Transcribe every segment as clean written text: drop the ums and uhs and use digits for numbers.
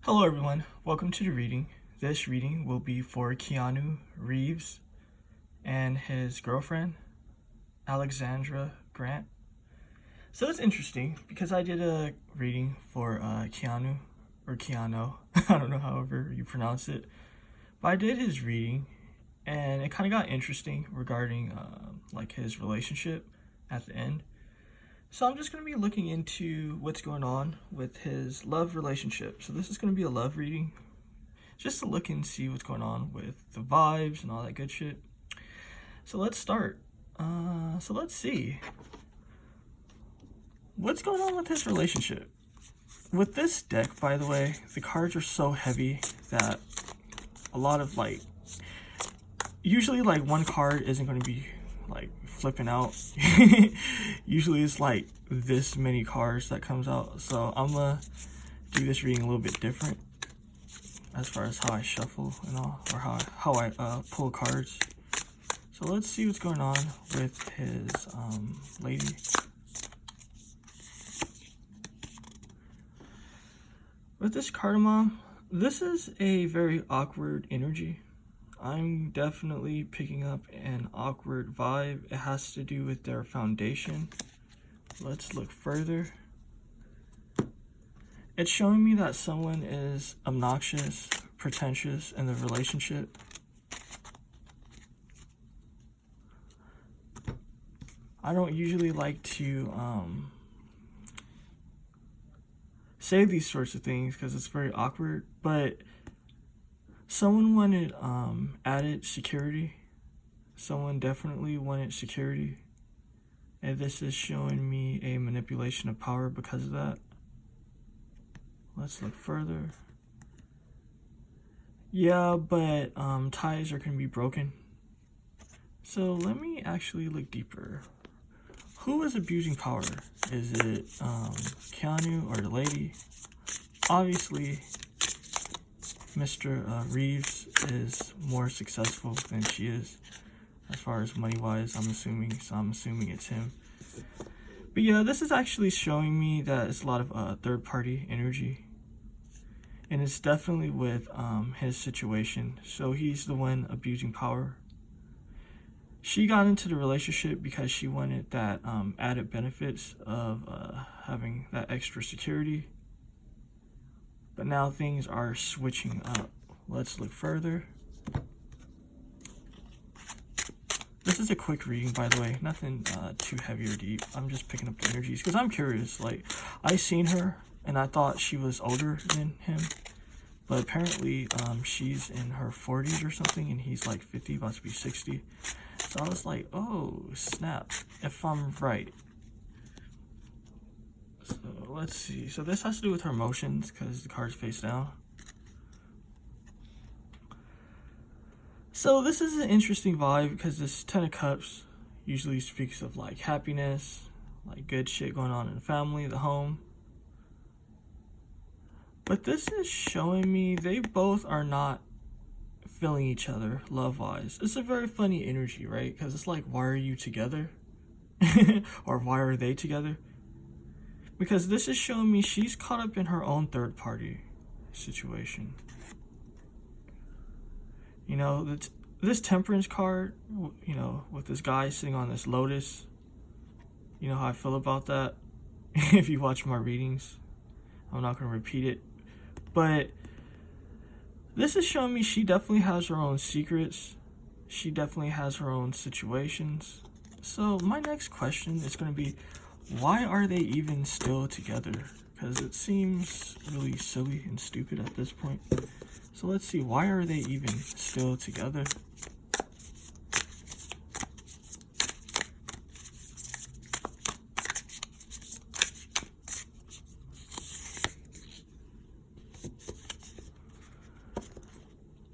Hello everyone, welcome to the reading. This reading will be for Keanu Reeves and his girlfriend, Alexandra Grant. So it's interesting because I did a reading for Keanu, or Keanu, I don't know however you pronounce it, but I did his reading and it kind of got interesting regarding like his relationship at the end. So I'm just going to be looking into what's going on with his love relationship. So this is going to be a love reading, just to look and see what's going on with the vibes and all that good shit. So let's start. So let's see. What's going on with his relationship? With this deck, by the way, the cards are so heavy that a lot of usually one card isn't going to be flipping out. Usually it's like this many cards that comes out, so I'm gonna do this reading a little bit different as far as how I shuffle and all, or how I pull cards. So let's see what's going on with his lady. With this cardamom, this is a very awkward energy. I'm definitely picking up an awkward vibe. It has to do with their foundation. Let's look further. It's showing me that someone is obnoxious, pretentious in the relationship. I don't usually like to say these sorts of things because it's very awkward, but someone wanted added security. Someone definitely wanted security. And this is showing me a manipulation of power because of that. Let's look further. Yeah, but ties are going to be broken. So let me actually look deeper. Who is abusing power? Is it Keanu or the lady? Obviously, Mr. Reeves is more successful than she is as far as money-wise, I'm assuming, so I'm assuming it's him. But yeah, this is actually showing me that it's a lot of third-party energy, and it's definitely with his situation. So he's the one abusing power. She got into the relationship because she wanted that added benefits of having that extra security. But now things are switching up. Let's look further. This is a quick reading, by the way. Nothing too heavy or deep. I'm just picking up the energies because I'm curious. I seen her and I thought she was older than him. But apparently she's in her 40s or something and he's like 50, about to be 60. So I was like, oh, snap, if I'm right. So let's see. So this has to do with her emotions because the card's face down. So this is an interesting vibe because this 10 of Cups usually speaks of happiness, good shit going on in the family, the home. But this is showing me they both are not feeling each other love-wise. It's a very funny energy, right? Because it's like, why are you together? Or why are they together? Because this is showing me she's caught up in her own third-party situation. You know, this Temperance card, you know, with this guy sitting on this lotus, you know how I feel about that. If you watch my readings, I'm not going to repeat it. But this is showing me she definitely has her own secrets. She definitely has her own situations. So my next question is going to be, why are they even still together? Because it seems really silly and stupid at this point. So let's see, why are they even still together?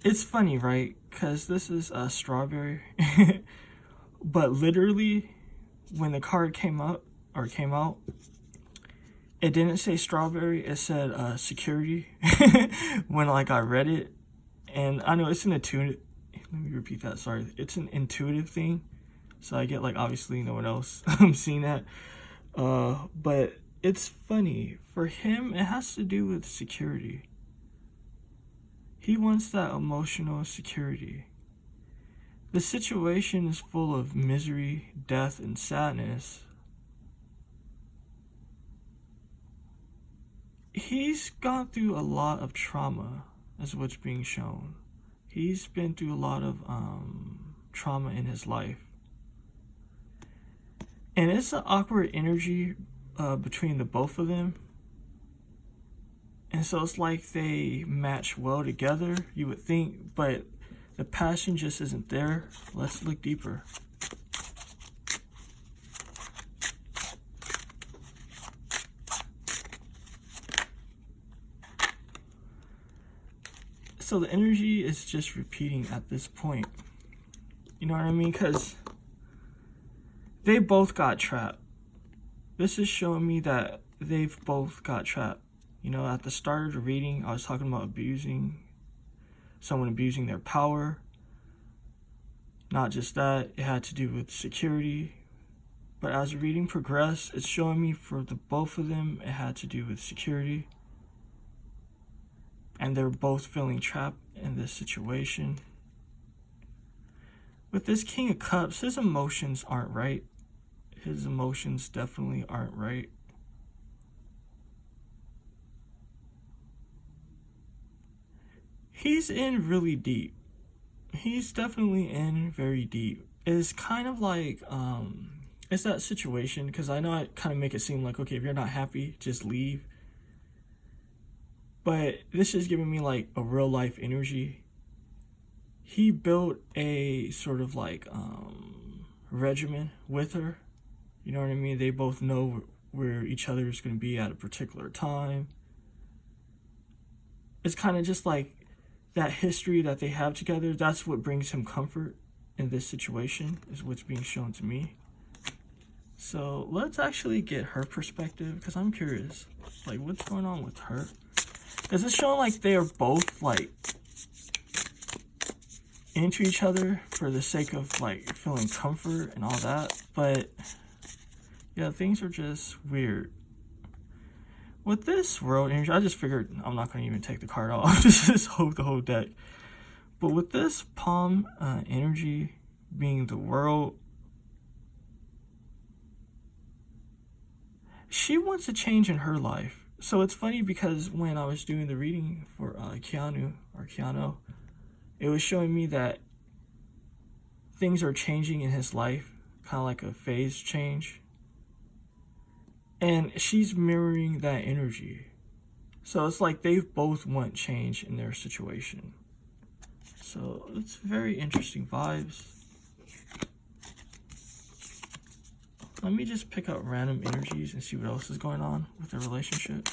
It's funny, right? Because this is a strawberry. But literally, when the card came out, it didn't say strawberry, it said security when I read it. And I know it's an intuitive, let me repeat that, sorry. It's an intuitive thing. So I get obviously no one else seeing that. But it's funny. For him, it has to do with security. He wants that emotional security. The situation is full of misery, death, and sadness. He's gone through a lot of trauma, is what's being shown. He's been through a lot of trauma in his life. And it's an awkward energy between the both of them. And so it's like they match well together, you would think, but the passion just isn't there. Let's look deeper. So the energy is just repeating at this point. You know what I mean? Because they both got trapped. This is showing me that they've both got trapped. You know, at the start of the reading, I was talking about someone abusing their power. Not just that, it had to do with security. But as the reading progressed, it's showing me for the both of them, it had to do with security. And they're both feeling trapped in this situation. With this King of Cups, his emotions aren't right. His emotions definitely aren't right. He's in really deep. He's definitely in very deep. It's kind of like, it's that situation, because I know I kind of make it seem like, okay, if you're not happy, just leave. But this is giving me like a real life energy. He built a sort of like regimen with her. You know what I mean? They both know where each other is going to be at a particular time. It's kind of just like that history that they have together. That's what brings him comfort in this situation, is what's being shown to me. So let's actually get her perspective, because I'm curious, like, what's going on with her? Is it showing like they are both like into each other for the sake of like feeling comfort and all that? But yeah, things are just weird. With this world energy, I just figured I'm not going to even take the card off. Just hold the whole deck. But with this palm energy being the world, she wants a change in her life. So it's funny because when I was doing the reading for Keanu, it was showing me that things are changing in his life, kind of like a phase change. And she's mirroring that energy. So it's like they both want change in their situation. So it's very interesting vibes. Let me just pick up random energies and see what else is going on with their relationship.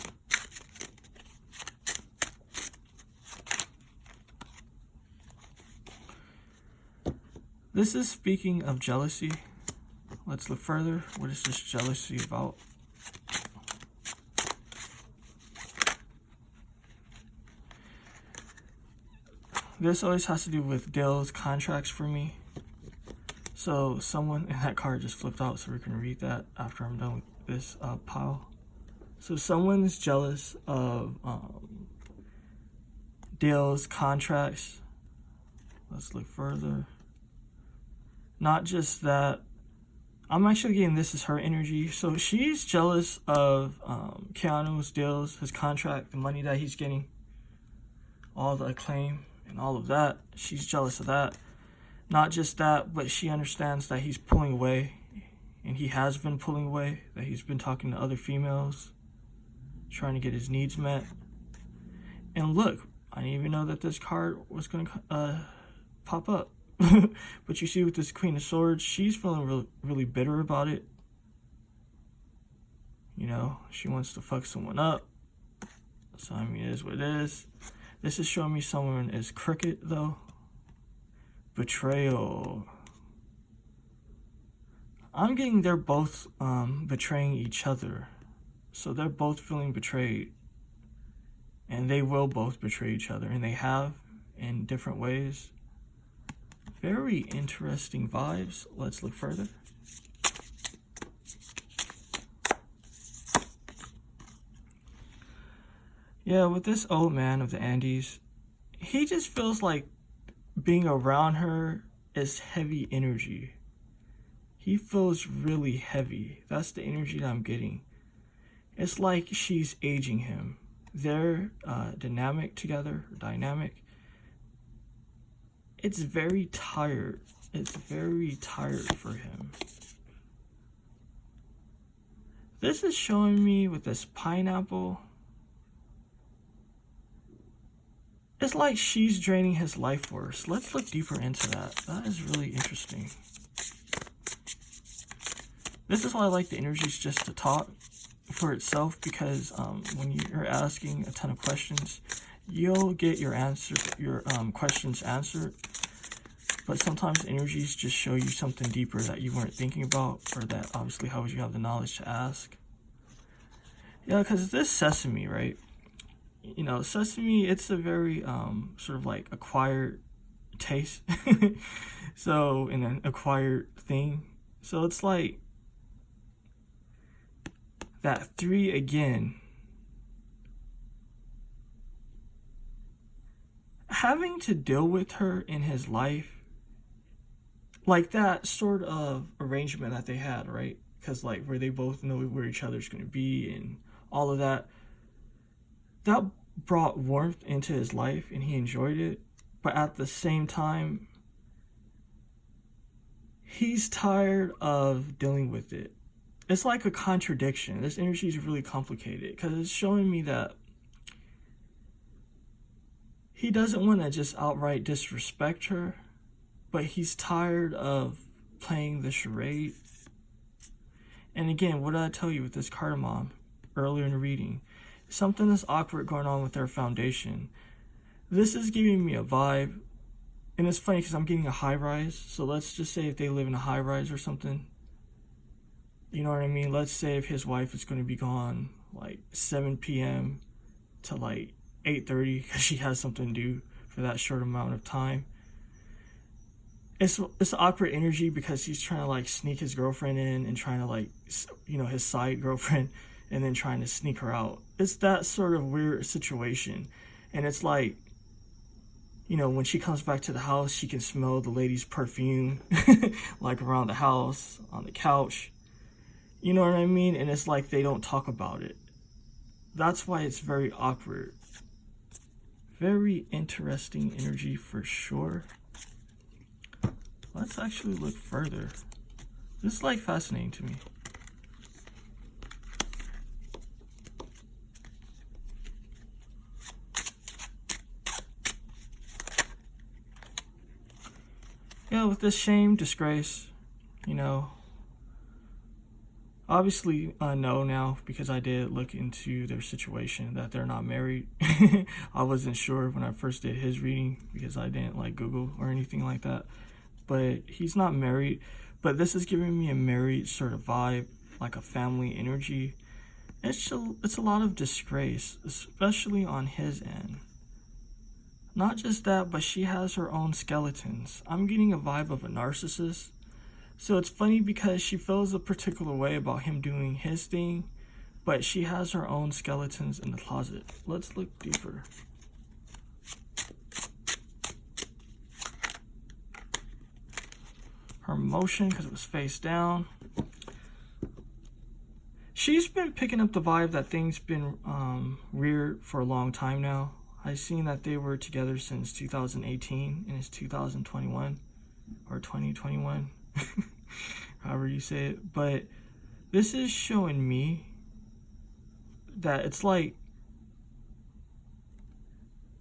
This is speaking of jealousy. Let's look further. What is this jealousy about? This always has to do with deals, contracts for me. So someone, and that card just flipped out, so we're going to read that after I'm done with this pile. So someone is jealous of deals, contracts. Let's look further. Not just that. I'm actually getting this is her energy. So she's jealous of Keanu's deals, his contract, the money that he's getting, all the acclaim and all of that. She's jealous of that. Not just that, but she understands that he's pulling away, and he has been pulling away, that he's been talking to other females, trying to get his needs met. And look, I didn't even know that this card was going to pop up. But you see with this Queen of Swords, she's feeling really bitter about it. You know, she wants to fuck someone up. So, I mean, it is what it is. This is showing me someone is crooked, though. Betrayal. I'm getting they're both betraying each other. So they're both feeling betrayed. And they will both betray each other. And they have in different ways. Very interesting vibes. Let's look further. Yeah, with this old man of the Andes, he just feels like being around her is heavy energy. He feels really heavy. That's the energy that I'm getting. It's like she's aging him. They're dynamic together. It's very tired. It's very tired for him. This is showing me with this pineapple. It's like she's draining his life force. Let's look deeper into that. That is really interesting. This is why I like the energies just to talk for itself, because when you're asking a ton of questions, you'll get your questions answered. But sometimes energies just show you something deeper that you weren't thinking about, or that obviously how would you have the knowledge to ask? Yeah, because this sesame, right? You know, sesame, it's a very sort of like acquired taste. So, in an acquired thing. So it's like that 3 again. Having to deal with her in his life, like that sort of arrangement that they had, right? Because like where they both know where each other's going to be and all of that, that brought warmth into his life and he enjoyed it. But at the same time, he's tired of dealing with it. It's like a contradiction. This energy is really complicated because it's showing me that he doesn't want to just outright disrespect her, but he's tired of playing the charade. And again, what did I tell you with this cardamom earlier in the reading? Something is awkward going on with their foundation. This is giving me a vibe. And it's funny because I'm getting a high rise. So let's just say if they live in a high rise or something. You know what I mean? Let's say if his wife is going to be gone like 7 p.m. to like 8:30 because she has something to do for that short amount of time. It's awkward energy because he's trying to like sneak his girlfriend in and trying to like, you know, his side girlfriend, and then trying to sneak her out. It's that sort of weird situation. And it's like, you know, when she comes back to the house, she can smell the lady's perfume like around the house, on the couch. You know what I mean? And it's like they don't talk about it. That's why it's very awkward. Very interesting energy for sure. Let's actually look further. This is like fascinating to me. Yeah, with this shame, disgrace, you know, obviously I know now because I did look into their situation that they're not married. I wasn't sure when I first did his reading because I didn't like Google or anything like that. But he's not married. But this is giving me a married sort of vibe, like a family energy. It's a lot of disgrace, especially on his end. Not just that, but she has her own skeletons. I'm getting a vibe of a narcissist. So it's funny because she feels a particular way about him doing his thing, but she has her own skeletons in the closet. Let's look deeper. Her motion, because it was face down. She's been picking up the vibe that things been weird for a long time now. I've seen that they were together since 2018 and it's 2021 or 2021, however you say it. But this is showing me that it's like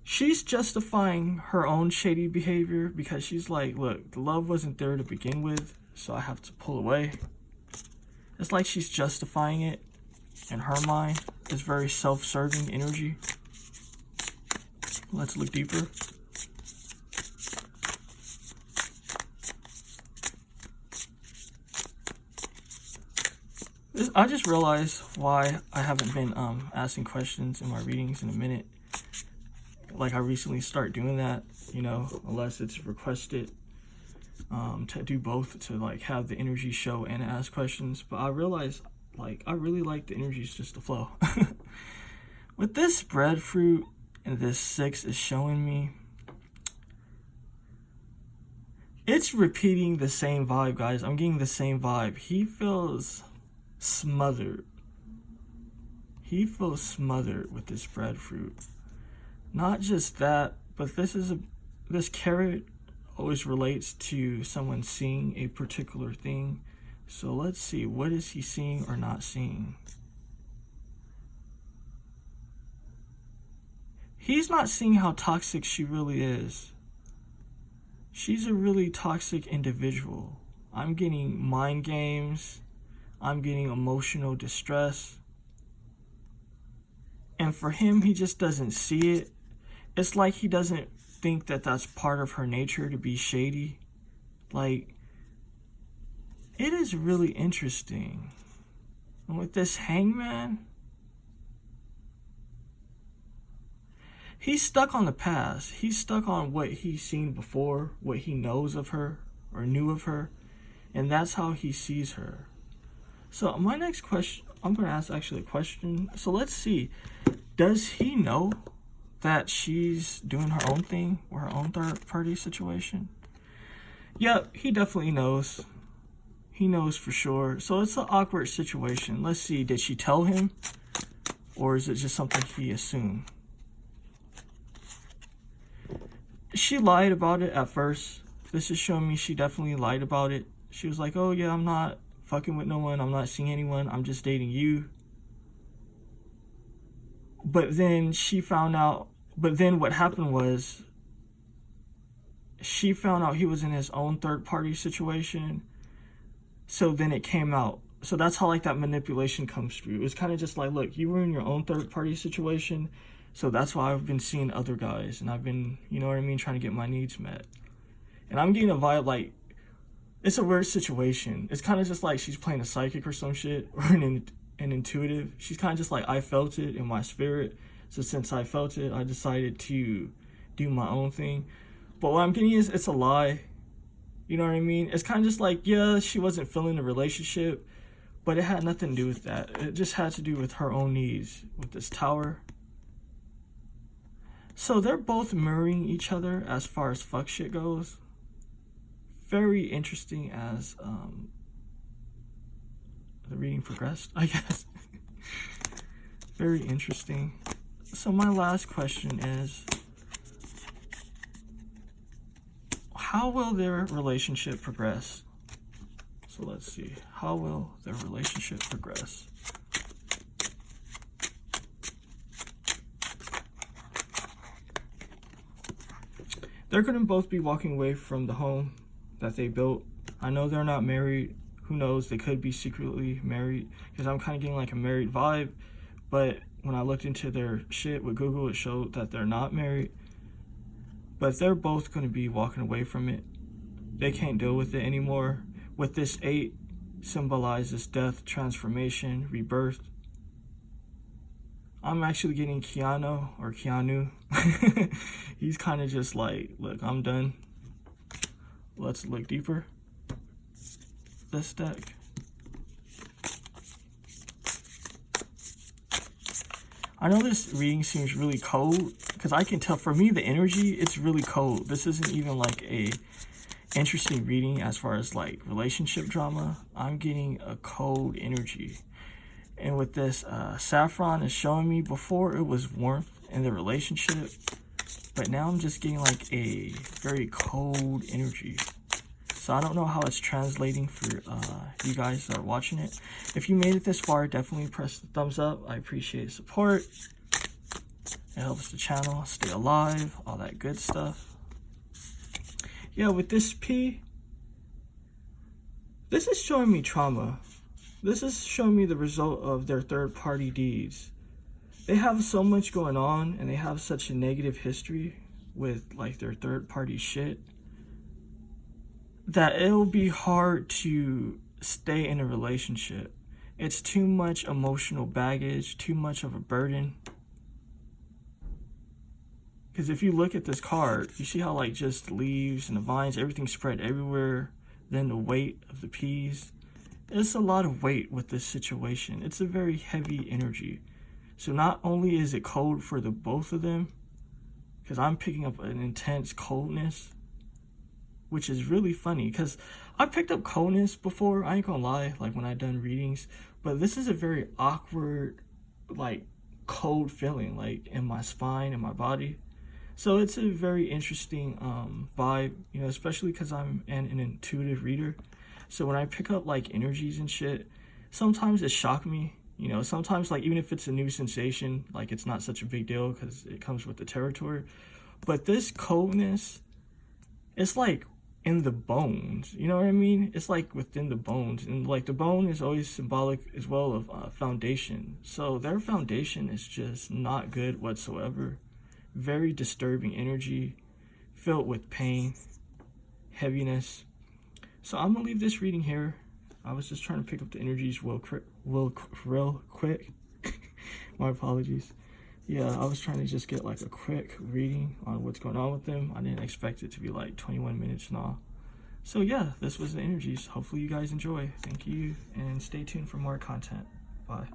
she's justifying her own shady behavior because she's like, look, the love wasn't there to begin with, so I have to pull away. It's like she's justifying it in her mind. It's very self-serving energy. Let's look deeper. I just realized why I haven't been asking questions in my readings in a minute. Like I recently started doing that, you know, unless it's requested to do both, to like have the energy show and ask questions. But I realized like I really like the energies just to flow. With this breadfruit and this 6 is showing me It's repeating the same vibe, guys. I'm getting the same vibe. He feels smothered. He feels smothered with this breadfruit. Not just that, but this carrot always relates to someone seeing a particular thing. So let's see, what is he seeing or not seeing? He's not seeing how toxic she really is. She's a really toxic individual. I'm getting mind games. I'm getting emotional distress. And for him, he just doesn't see it. It's like he doesn't think that that's part of her nature to be shady. Like, it is really interesting. And with this hangman, he's stuck on the past. He's stuck on what he's seen before, what he knows of her or knew of her, and that's how he sees her. So my next question, I'm going to ask actually a question. So let's see, does he know that she's doing her own thing or her own third party situation? Yep, he definitely knows. He knows for sure. So it's an awkward situation. Let's see, did she tell him? Or is it just something he assumed? She lied about it at first. This is showing me she definitely lied about it. She was like, oh yeah, I'm not fucking with no one. I'm not seeing anyone. I'm just dating you. But then she found out, but then what happened was she found out he was in his own third party situation. So then it came out. So that's how like that manipulation comes through. It's kind of just like, look, you were in your own third party situation. So that's why I've been seeing other guys and I've been, you know what I mean, trying to get my needs met. And I'm getting a vibe like, it's a weird situation. It's kind of just like she's playing a psychic or some shit, or an intuitive. She's kind of just like, I felt it in my spirit. So since I felt it, I decided to do my own thing. But what I'm getting is, it's a lie. You know what I mean? It's kind of just like, yeah, she wasn't feeling the relationship, but it had nothing to do with that. It just had to do with her own needs with this tower. So they're both mirroring each other as far as fuck shit goes. Very interesting as the reading progressed, I guess. Very interesting. So my last question is, how will their relationship progress? So let's see. How will their relationship progress? They're going to both be walking away from the home that they built. I know they're not married. Who knows? They could be secretly married, because I'm kind of getting like a married vibe. But when I looked into their shit with Google, it showed that they're not married. But they're both going to be walking away from it. They can't deal with it anymore. With this 8, symbolizes death, transformation, rebirth. I'm actually getting Keanu, or Keanu. He's kind of just like, look, I'm done. Let's look deeper. This deck. I know this reading seems really cold, because I can tell, for me, the energy, it's really cold. This isn't even like a interesting reading as far as like relationship drama. I'm getting a cold energy. And with this saffron is showing me, before it was warmth in the relationship, but now I'm just getting like a very cold energy. So I don't know how it's translating for you guys that are watching it. If you made it this far, definitely press the thumbs up. I appreciate support. It helps the channel stay alive, all that good stuff. Yeah, with this P, this is showing me trauma. This is showing me the result of their third-party deeds. They have so much going on, and they have such a negative history with like their third-party shit, that it'll be hard to stay in a relationship. It's too much emotional baggage, too much of a burden. Because if you look at this card, you see how like just the leaves and the vines, everything spread everywhere. Then the weight of the peas. It's a lot of weight with this situation. It's a very heavy energy. So not only is it cold for the both of them, because I'm picking up an intense coldness, which is really funny because I picked up coldness before. I ain't gonna lie, like when I done readings, but this is a very awkward, like cold feeling, like in my spine and my body. So it's a very interesting vibe, you know, especially because I'm an intuitive reader. So when I pick up like energies and shit, sometimes it shock me. You know, sometimes like even if it's a new sensation, like it's not such a big deal because it comes with the territory. But this coldness, it's like in the bones, you know what I mean? It's like within the bones, and like the bone is always symbolic as well of foundation. So their foundation is just not good whatsoever. Very disturbing energy, filled with pain, heaviness. So I'm gonna leave this reading here. I was just trying to pick up the energies real quick. My apologies. Yeah, I was trying to just get like a quick reading on what's going on with them. I didn't expect it to be like 21 minutes and all. So yeah, this was the energies. Hopefully you guys enjoy. Thank you, and stay tuned for more content. Bye.